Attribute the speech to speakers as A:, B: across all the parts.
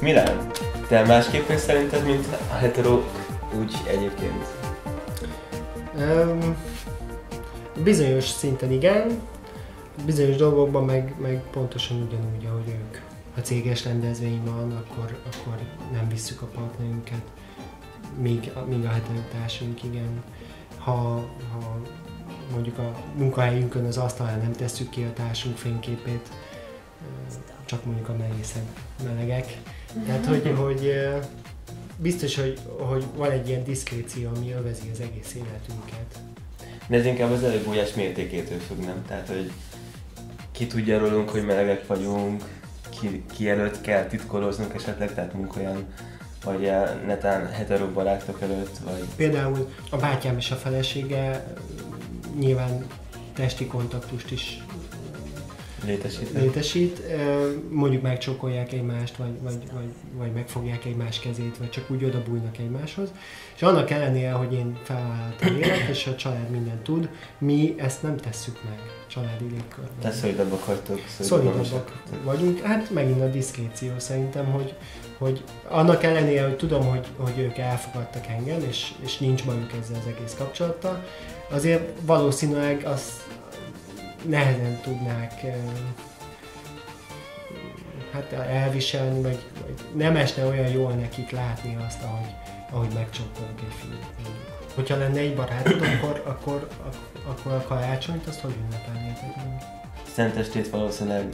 A: Milán, te másképp vagy szerinted, mint a hetero úgy egyébként?
B: Bizonyos szinten igen, bizonyos dolgokban meg pontosan ugyanúgy, ahogy ők. Ha céges rendezvény van, akkor nem visszük a partnerünket, míg a heterotársunk igen. Ha mondjuk a munkahelyünkön az asztalán nem tesszük ki a társunk fényképét, csak mondjuk a melegek. Tehát, hogy biztos, hogy van egy ilyen diszkréció, ami övezi az egész életünket.
A: De ez inkább az előbújás mértékétől függ, nem? Tehát, hogy ki tudja rólunk, hogy melegek vagyunk, ki előtt kell titkoloznunk esetleg, tehát munkahelyen, vagy netán hetero barátok előtt, vagy...
B: Például a bátyám és a felesége nyilván testi kontaktust is létesít. Mondjuk megcsókolják egymást, vagy megfogják egymás kezét, vagy csak úgy odabújnak egymáshoz. És annak ellenére, hogy én felvállaltam élet, és a család mindent tud, mi ezt nem tesszük meg családi légkörben.
A: Te szolidabbak vagytok.
B: Szolidabbak vagyunk. Hát megint a diszkréció szerintem, hogy annak ellenére, hogy tudom, hogy ők elfogadtak engem, és nincs bajuk ezzel az egész kapcsolattal, azért valószínűleg azt nehezen tudnák elviselni, vagy nem esne olyan jól nekik látni azt, ahogy megcsókolunk egy fiút. Hogyha lenne egy barátod, akkor a karácsonyt azt hogy ünnepelnétek meg?
A: Szentestét valószínűleg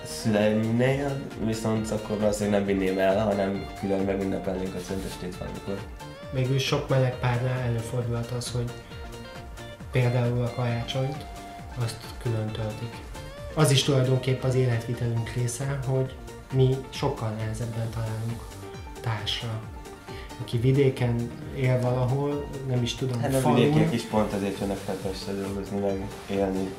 A: szüleimnél, viszont akkor valószínűleg nem vinném el, hanem külön megünnepelnénk a szentestét valamikor.
B: Mégis sok meleg párnál előfordulhat az, hogy például a karácsonyt azt külön töltik. Az is tulajdonképp az életvitelünk része, hogy mi sokkal nehezebben találunk társra. Aki vidéken él valahol, nem is tudom,
A: hát a vidékiek is pont azért jönnek fel Pestre dolgozni, meg élni.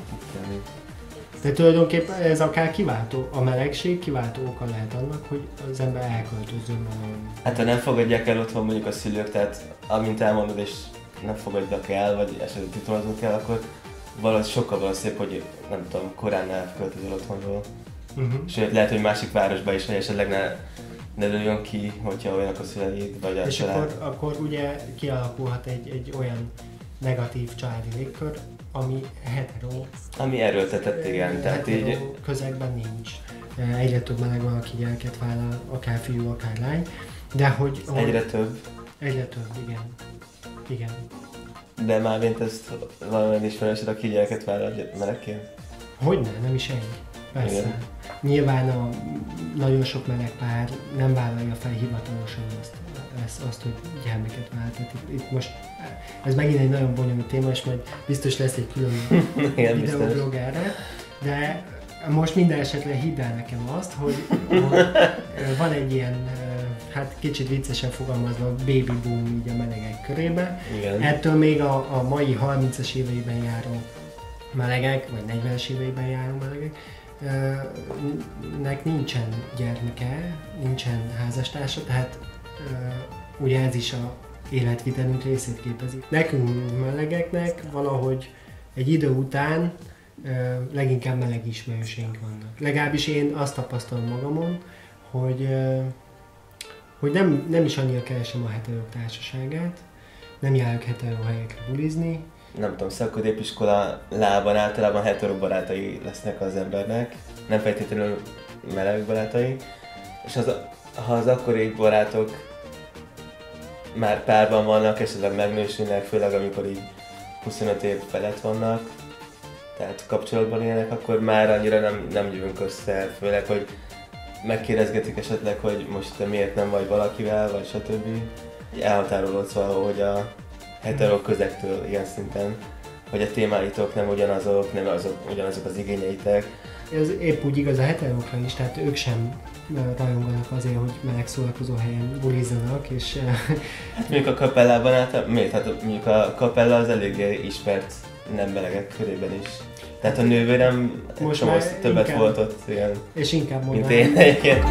B: De tulajdonképpen ez akár kiváltó, a melegség kiváltó oka lehet annak, hogy az ember elköltözön valahol.
A: Hát ha nem fogadják el otthon mondjuk a szülők, tehát amint elmondod és nem fogadják el, vagy esetleg titulozunk el, akkor valahogy sokkal valószínűbb, hogy nem tudom, korán elköltözöl otthonról. Sőt, lehet, hogy másik városba is, vagy esetleg ne lőjön ki, hogyha olyanok a szüleid, vagy a
B: és
A: család.
B: akkor ugye kialakulhat egy olyan negatív családi légkör, ami hetero.
A: Ami erőltetett, igen. Tehát így
B: közegben nincs. Egyre több meleg van, aki gyereket vállal, akár fiú, akár lány. De hogy
A: egyre több.
B: Egyre több, igen.
A: De mármint ezt valamilyen ismerősöd, aki gyereket vállal melegként?
B: Hogyne, nem is egy. Persze. Igen. Nyilván nagyon sok meleg pár nem vállalja fel hivatalosan azt, hogy gyermeket vállal. Tehát itt most ez megint egy nagyon bonyolult téma, és majd biztos lesz egy külön videóblog erre. De most minden esetre hidd el nekem azt, hogy van egy ilyen, hát kicsit viccesen fogalmazva, baby boom így a melegek körében.
A: Igen.
B: Ettől még a mai 30-as éveiben járó melegek, vagy 40-es éveiben járó melegek, nek nincsen gyermeke, nincsen házastársa, tehát ugye ez is a életvitelünk részét képezi. Nekünk melegeknek valahogy egy idő után leginkább meleg ismerőseink vannak. Legalábbis én azt tapasztalom magamon, hogy nem is annyira keresem a heterók társaságát, nem járok hetero helyekre bulizni.
A: Nem tudom, szakközépiskolában általában hetero barátai lesznek az embernek, nem feltétlenül meleg barátai, és ha az akkori barátok már párban vannak, esetleg megnősülnek, főleg amikor így 25 év felett vannak, tehát kapcsolatban élnek, akkor már annyira nem jövünk össze, főleg, hogy megkérdezgetik esetleg, hogy most te miért nem vagy valakivel, vagy stb. Elhatárolódsz valahogy a hetero közegtől ilyen szinten, hogy a témáitok nem ugyanazok, nem ugyanazok az igényeitek.
B: Ez épp úgy igaz a heterókra is, tehát ők sem rajonganak azért, hogy meleg szórakozó helyen bulizzanak, és...
A: Hát mondjuk a kapellában miért? Hát mondjuk a kapella az eléggé ismert nem melegek körében is. Tehát a nővérem most többet volt ott, igen,
B: és inkább
A: mint én egyébként.